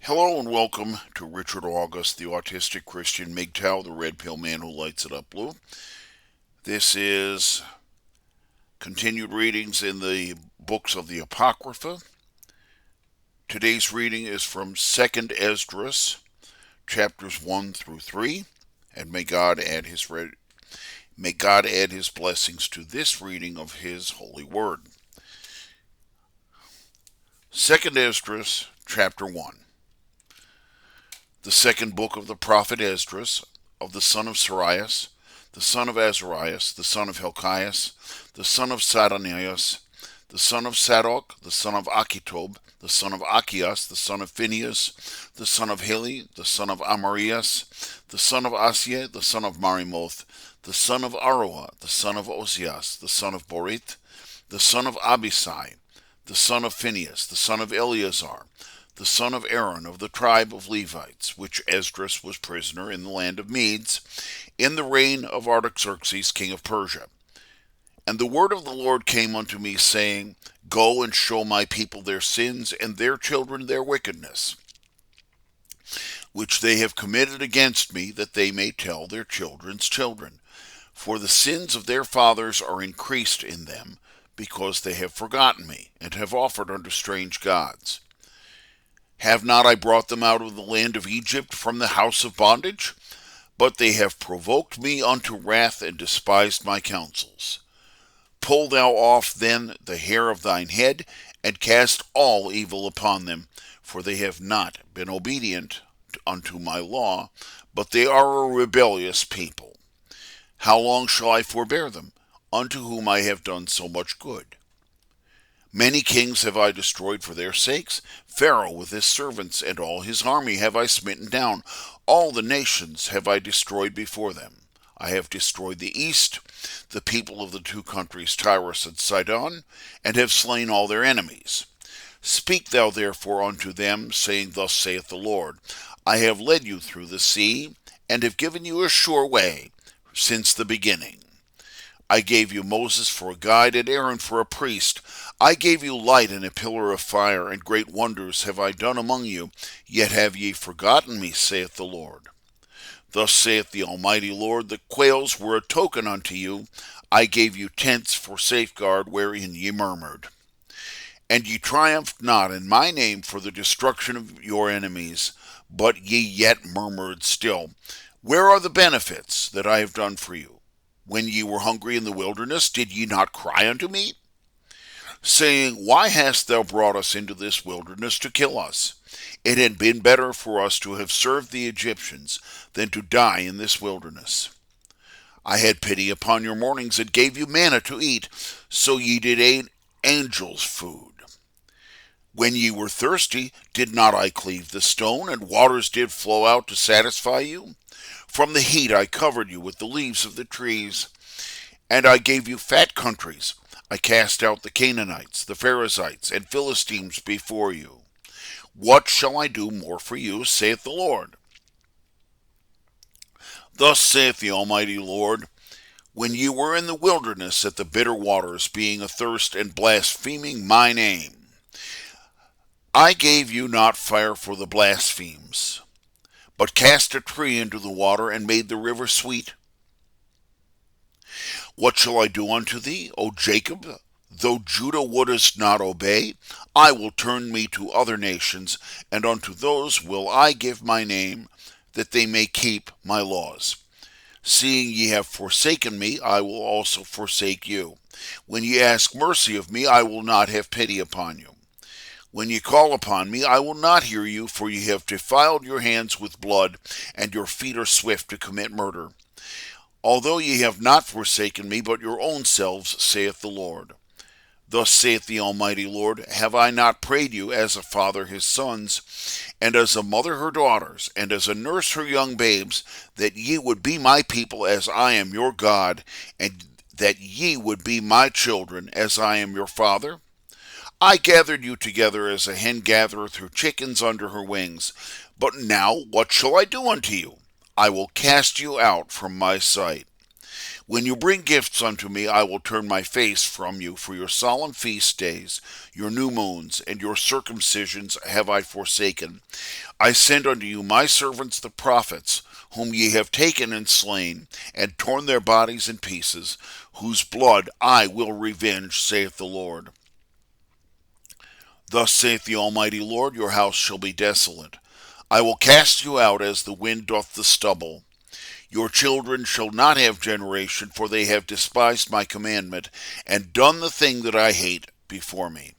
Hello and welcome to Richard August, the autistic Christian MGTOW, the red pill man who lights it up blue. This is continued readings in the books of the Apocrypha. Today's reading is from 2nd Esdras, chapters 1 through 3, and may God add his blessings to this reading of his holy word. 2nd Esdras, chapter 1. The second book of the prophet Esdras, of the son of Sarias, the son of Azarias, the son of Hilkias, the son of Sadonias, the son of Sadok, the son of Achitob, the son of Achias, the son of Phinehas, the son of Heli, the son of Amarias, the son of Asiah, the son of Marimoth, the son of Aroah, the son of Osias, the son of Borith, the son of Abisai, the son of Phinehas, the son of Eleazar, the son of Aaron of the tribe of Levites, which Esdras was prisoner in the land of Medes, in the reign of Artaxerxes king of Persia. And the word of the Lord came unto me, saying, Go and show my people their sins, and their children their wickedness, which they have committed against me, that they may tell their children's children. For the sins of their fathers are increased in them, because they have forgotten me, and have offered unto strange gods. Have not I brought them out of the land of Egypt from the house of bondage? But they have provoked me unto wrath, and despised my counsels. Pull thou off then the hair of thine head, and cast all evil upon them, for they have not been obedient unto my law, but they are a rebellious people. How long shall I forbear them, unto whom I have done so much good? Many kings have I destroyed for their sakes. Pharaoh with his servants and all his army have I smitten down. All the nations have I destroyed before them. I have destroyed the east, the people of the two countries Tyrus and Sidon, and have slain all their enemies. Speak thou therefore unto them, saying, Thus saith the Lord, I have led you through the sea, and have given you a sure way since the beginning. I gave you Moses for a guide, and Aaron for a priest. I gave you light and a pillar of fire, and great wonders have I done among you. Yet have ye forgotten me, saith the Lord. Thus saith the Almighty Lord, the quails were a token unto you. I gave you tents for safeguard, wherein ye murmured. And ye triumphed not in my name for the destruction of your enemies, but ye yet murmured still. Where are the benefits that I have done for you? When ye were hungry in the wilderness, did ye not cry unto me, saying, Why hast thou brought us into this wilderness to kill us? It had been better for us to have served the Egyptians than to die in this wilderness. I had pity upon your mornings, and gave you manna to eat, so ye did eat angels' food. When ye were thirsty, did not I cleave the stone, and waters did flow out to satisfy you? From the heat I covered you with the leaves of the trees, and I gave you fat countries. I cast out the Canaanites, the Perizzites, and Philistines before you. What shall I do more for you, saith the Lord? Thus saith the Almighty Lord, when ye were in the wilderness at the bitter waters, being athirst and blaspheming my name, I gave you not fire for the blasphemes, but cast a tree into the water, and made the river sweet. What shall I do unto thee, O Jacob? Though Judah wouldest not obey, I will turn me to other nations, and unto those will I give my name, that they may keep my laws. Seeing ye have forsaken me, I will also forsake you. When ye ask mercy of me, I will not have pity upon you. When ye call upon me, I will not hear you, for ye have defiled your hands with blood, and your feet are swift to commit murder. Although ye have not forsaken me, but your own selves, saith the Lord. Thus saith the Almighty Lord, have I not prayed you as a father his sons, and as a mother her daughters, and as a nurse her young babes, that ye would be my people as I am your God, and that ye would be my children as I am your father? I gathered you together as a hen gathereth her chickens under her wings. But now what shall I do unto you? I will cast you out from my sight. When you bring gifts unto me, I will turn my face from you. For your solemn feast days, your new moons, and your circumcisions have I forsaken. I send unto you my servants the prophets, whom ye have taken and slain, and torn their bodies in pieces, whose blood I will revenge, saith the Lord. Thus saith the Almighty Lord, your house shall be desolate. I will cast you out as the wind doth the stubble. Your children shall not have generation, for they have despised my commandment, and done the thing that I hate before me.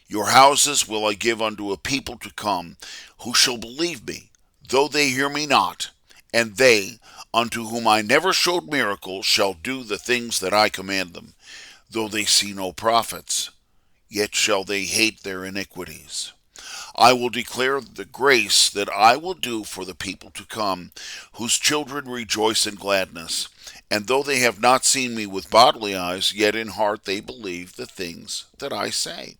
Your houses will I give unto a people to come, who shall believe me, though they hear me not, and they, unto whom I never showed miracles, shall do the things that I command them, though they see no prophets, yet shall they hate their iniquities. I will declare the grace that I will do for the people to come, whose children rejoice in gladness. And though they have not seen me with bodily eyes, yet in heart they believe the things that I say.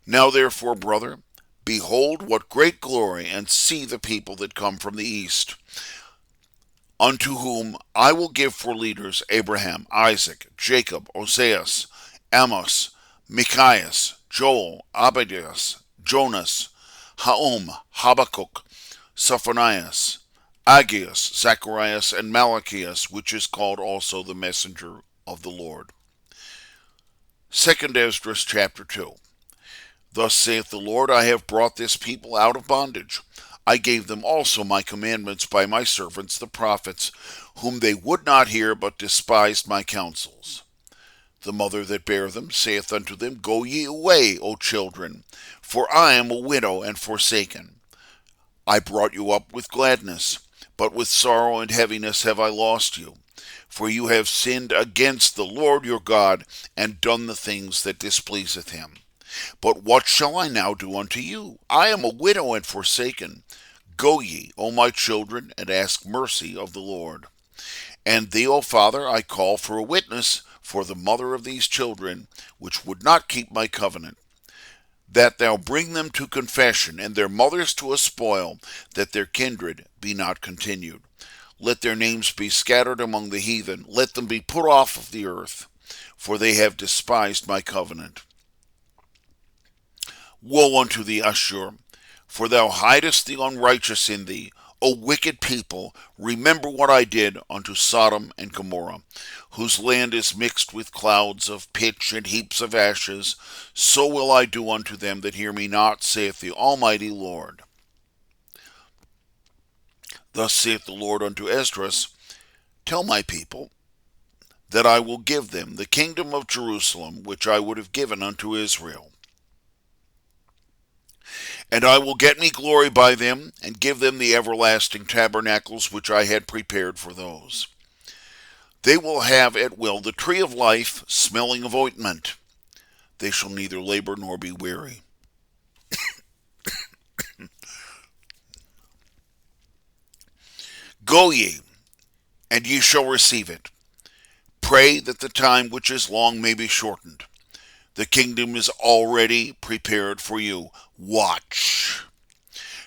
Now therefore, brother, behold what great glory, and see the people that come from the east, unto whom I will give for leaders Abraham, Isaac, Jacob, Oseas, Amos, Micaias, Joel, Abdias, Jonas, Haum, Habakkuk, Sophonias, Aggeus, Zacharias, and Malachias, which is called also the messenger of the Lord. 2 Esdras chapter 2. Thus saith the Lord, I have brought this people out of bondage. I gave them also my commandments by my servants the prophets, whom they would not hear, but despised my counsels. The mother that bare them saith unto them, Go ye away, O children, for I am a widow and forsaken. I brought you up with gladness, but with sorrow and heaviness have I lost you. For you have sinned against the Lord your God, and done the things that displeaseth him. But what shall I now do unto you? I am a widow and forsaken. Go ye, O my children, and ask mercy of the Lord. And thee, O Father, I call for a witness for the mother of these children, which would not keep my covenant, that thou bring them to confession, and their mothers to a spoil, that their kindred be not continued. Let their names be scattered among the heathen, let them be put off of the earth, for they have despised my covenant. Woe unto thee, Ashur, for thou hidest the unrighteous in thee. O wicked people, remember what I did unto Sodom and Gomorrah, whose land is mixed with clouds of pitch and heaps of ashes. So will I do unto them that hear me not, saith the Almighty Lord. Thus saith the Lord unto Esdras, Tell my people that I will give them the kingdom of Jerusalem, which I would have given unto Israel. And I will get me glory by them, and give them the everlasting tabernacles which I had prepared for those. They will have at will the tree of life, smelling of ointment. They shall neither labor nor be weary. Go ye, and ye shall receive it. Pray that the time which is long may be shortened. The kingdom is already prepared for you. Watch.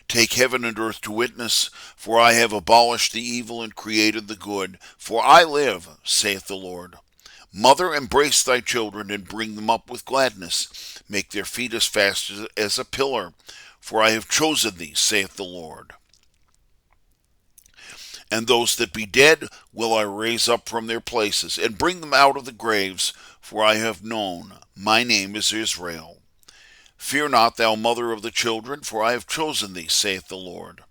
Take heaven and earth to witness, for I have abolished the evil and created the good. For I live, saith the Lord. Mother, embrace thy children, and bring them up with gladness. Make their feet as fast as a pillar, for I have chosen thee, saith the Lord. And those that be dead will I raise up from their places, and bring them out of the graves, for I have known my name is Israel. Fear not, thou mother of the children, for I have chosen thee, saith the Lord.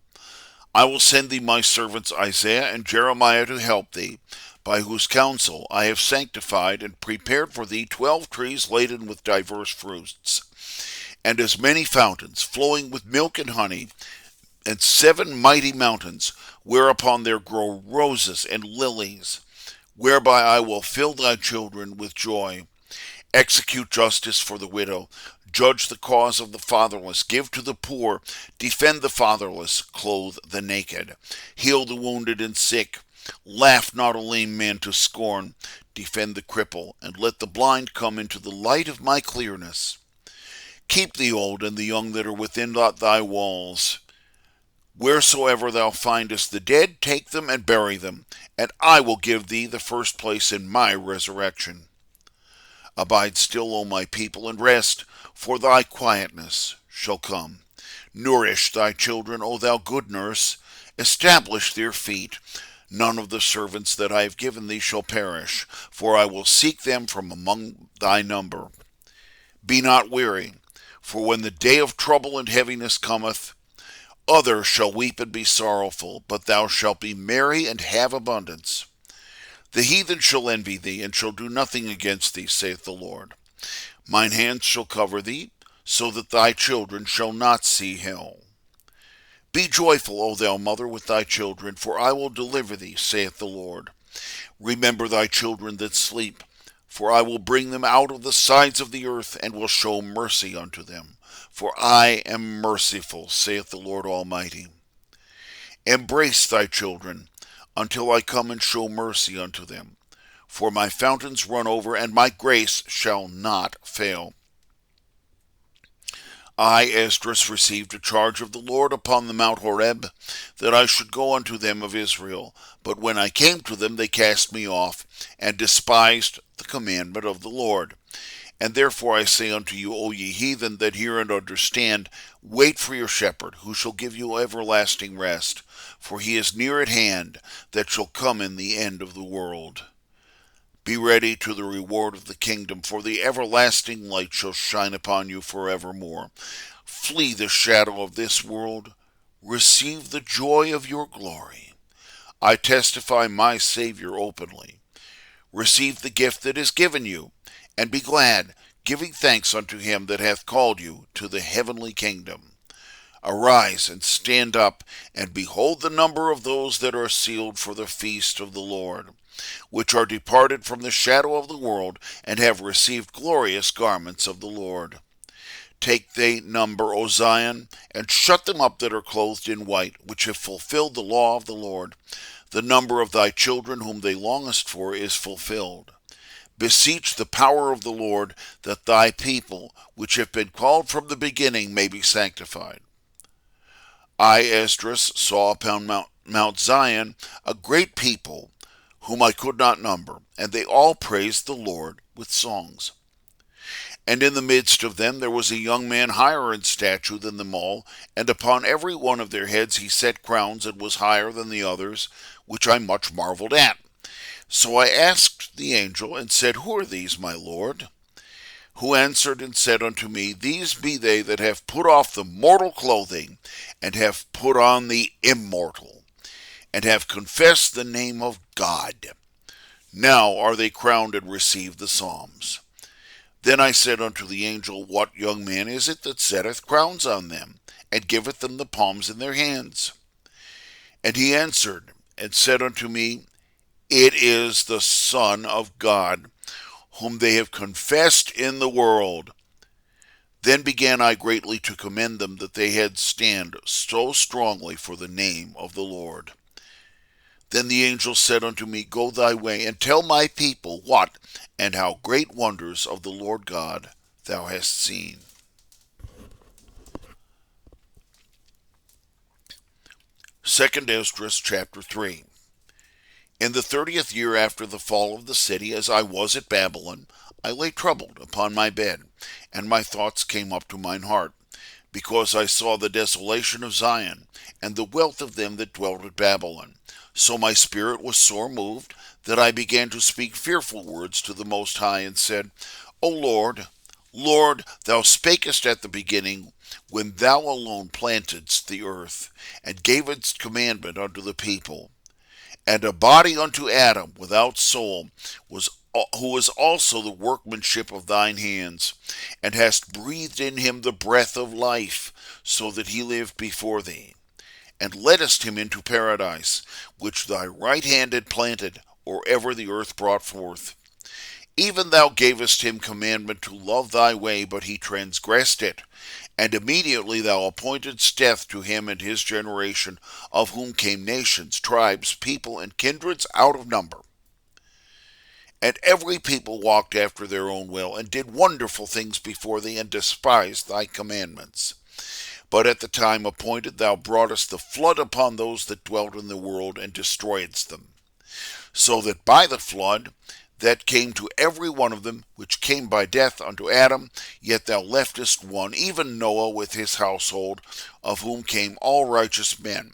I will send thee my servants Isaiah and Jeremiah to help thee, by whose counsel I have sanctified and prepared for thee 12 trees laden with diverse fruits, and as many fountains flowing with milk and honey, and 7 mighty mountains, whereupon there grow roses and lilies, whereby I will fill thy children with joy. Execute justice for the widow, judge the cause of the fatherless, give to the poor, defend the fatherless, clothe the naked, heal the wounded and sick, laugh not a lame man to scorn, defend the cripple, and let the blind come into the light of my clearness. Keep the old and the young that are within thy walls, Wheresoever thou findest the dead, take them and bury them, and I will give thee the first place in my resurrection. Abide still, O my people, and rest, for thy quietness shall come. Nourish thy children, O thou good nurse. Establish their feet. None of the servants that I have given thee shall perish, for I will seek them from among thy number. Be not weary, for when the day of trouble and heaviness cometh, others shall weep and be sorrowful, but thou shalt be merry and have abundance. The heathen shall envy thee, and shall do nothing against thee, saith the Lord. Mine hands shall cover thee, so that thy children shall not see hell. Be joyful, O thou mother, with thy children, for I will deliver thee, saith the Lord. Remember thy children that sleep, for I will bring them out of the sides of the earth, and will show mercy unto them. For I am merciful, saith the Lord Almighty. Embrace thy children, until I come and show mercy unto them. For my fountains run over, and my grace shall not fail. I, Esdras, received a charge of the Lord upon the Mount Horeb, that I should go unto them of Israel. But when I came to them, they cast me off, and despised the commandment of the Lord. And therefore I say unto you, O ye heathen that hear and understand, wait for your shepherd, who shall give you everlasting rest. For he is near at hand, that shall come in the end of the world. Be ready to the reward of the kingdom, for the everlasting light shall shine upon you forevermore. Flee the shadow of this world. Receive the joy of your glory. I testify my Savior openly. Receive the gift that is given you, and be glad, giving thanks unto him that hath called you to the heavenly kingdom. Arise and stand up, and behold the number of those that are sealed for the feast of the Lord, which are departed from the shadow of the world, and have received glorious garments of the Lord. Take they number, O Zion, and shut them up that are clothed in white, which have fulfilled the law of the Lord. The number of thy children whom they longest for is fulfilled. Beseech the power of the Lord, that thy people, which have been called from the beginning, may be sanctified. I, Esdras, saw upon Mount Zion a great people, whom I could not number, and they all praised the Lord with songs. And in the midst of them there was a young man higher in stature than them all, and upon every one of their heads he set crowns, and was higher than the others, which I much marveled at. So I asked the angel, and said, Who are these, my Lord? Who answered and said unto me, These be they that have put off the mortal clothing, and have put on the immortal, and have confessed the name of God. Now are they crowned and received the psalms. Then I said unto the angel, What young man is it that setteth crowns on them, and giveth them the palms in their hands? And he answered and said unto me, It is the Son of God, whom they have confessed in the world. Then began I greatly to commend them, that they had stand so strongly for the name of the Lord. Then the angel said unto me, Go thy way, and tell my people what and how great wonders of the Lord God thou hast seen. Second Esdras chapter 3. In the 30th year after the fall of the city, as I was at Babylon, I lay troubled upon my bed, and my thoughts came up to mine heart, because I saw the desolation of Zion, and the wealth of them that dwelt at Babylon. So my spirit was sore moved, that I began to speak fearful words to the Most High, and said, O Lord, Lord, thou spakest at the beginning, when thou alone plantedst the earth, and gavest commandment unto the people. And a body unto Adam without soul, who was also the workmanship of thine hands, and hast breathed in him the breath of life, so that he lived before thee, and leddest him into paradise, which thy right hand had planted, or ever the earth brought forth. Even thou gavest him commandment to love thy way, but he transgressed it. And immediately thou appointedst death to him and his generation, of whom came nations, tribes, people, and kindreds out of number. And every people walked after their own will, and did wonderful things before thee, and despised thy commandments. But at the time appointed thou broughtest the flood upon those that dwelt in the world, and destroyedst them. So that by the flood that came to every one of them, which came by death unto Adam, yet thou leftest one, even Noah with his household, of whom came all righteous men.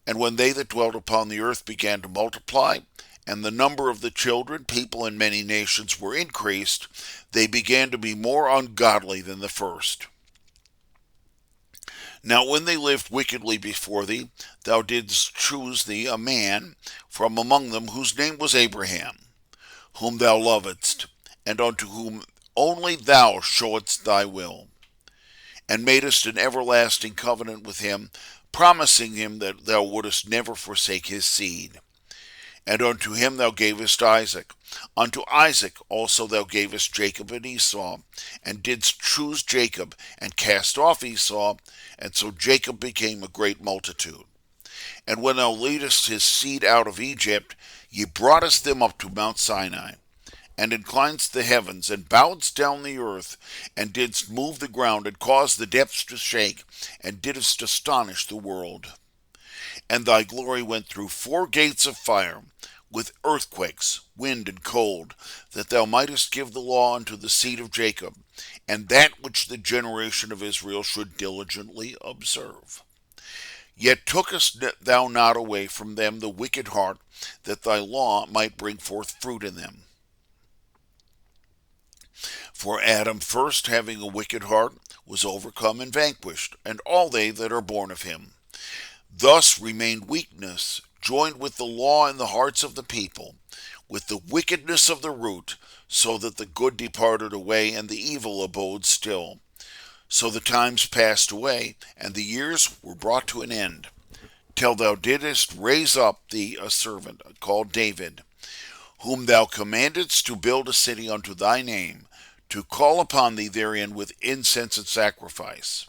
And when they that dwelt upon the earth began to multiply, and the number of the children, people, and many nations were increased, they began to be more ungodly than the first. Now when they lived wickedly before thee, thou didst choose thee a man from among them whose name was Abraham, whom thou lovedst, and unto whom only thou showedst thy will, and madest an everlasting covenant with him, promising him that thou wouldest never forsake his seed. And unto him thou gavest Isaac. Unto Isaac also thou gavest Jacob and Esau, and didst choose Jacob, and cast off Esau, and so Jacob became a great multitude. And when thou leadest his seed out of Egypt, ye broughtest them up to Mount Sinai, and inclinedst the heavens, and bowedst down the earth, and didst move the ground, and caused the depths to shake, and didst astonish the world. And thy glory went through 4 gates of fire, with earthquakes, wind, and cold, that thou mightest give the law unto the seed of Jacob, and that which the generation of Israel should diligently observe. Yet tookest thou not away from them the wicked heart, that thy law might bring forth fruit in them. For Adam first, having a wicked heart, was overcome and vanquished, and all they that are born of him. Thus remained weakness, joined with the law in the hearts of the people, with the wickedness of the root, so that the good departed away, and the evil abode still. So the times passed away, and the years were brought to an end, till thou didst raise up thee a servant called David, whom thou commandedst to build a city unto thy name, to call upon thee therein with incense and sacrifice,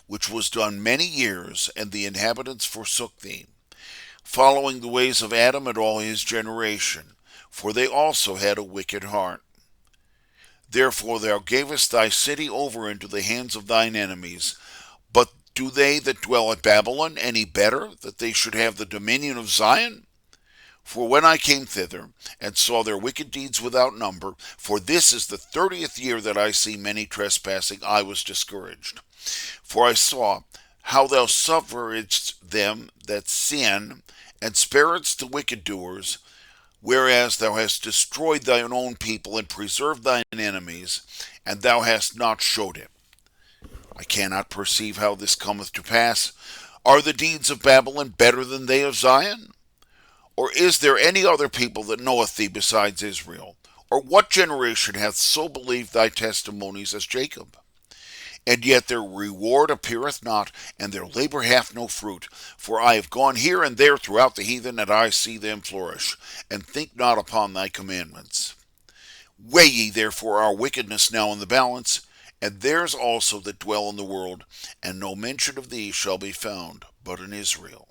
which was done many years, and the inhabitants forsook thee, following the ways of Adam and all his generation, for they also had a wicked heart. Therefore thou gavest thy city over into the hands of thine enemies. But do they that dwell at Babylon any better, that they should have the dominion of Zion? For when I came thither, and saw their wicked deeds without number, for this is the 30th year that I see many trespassing, I was discouraged. For I saw how thou sufferedst them that sin, and sparedst the wicked doers, whereas thou hast destroyed thine own people, and preserved thine enemies, and thou hast not showed it. I cannot perceive how this cometh to pass. Are the deeds of Babylon better than they of Zion? Or is there any other people that knoweth thee besides Israel? Or what generation hath so believed thy testimonies as Jacob? And yet their reward appeareth not, and their labor hath no fruit. For I have gone here and there throughout the heathen, and I see them flourish, and think not upon thy commandments. Weigh ye therefore our wickedness now in the balance, and theirs also that dwell in the world, and no mention of thee shall be found, but in Israel.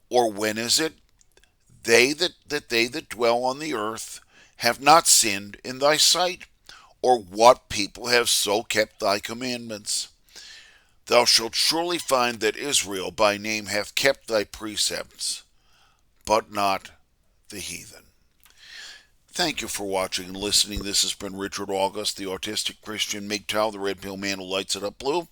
Or when is it they that dwell on the earth have not sinned in thy sight? Or what people have so kept thy commandments? Thou shalt surely find that Israel by name hath kept thy precepts, but not the heathen. Thank you for watching and listening. This has been Richard August, the Autistic Christian MGTOW, the Red Pill Man who lights it up blue,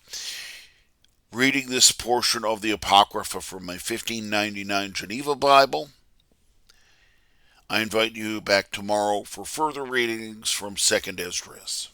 reading this portion of the Apocrypha from my 1599 Geneva Bible. I invite you back tomorrow for further readings from 2nd Esdras.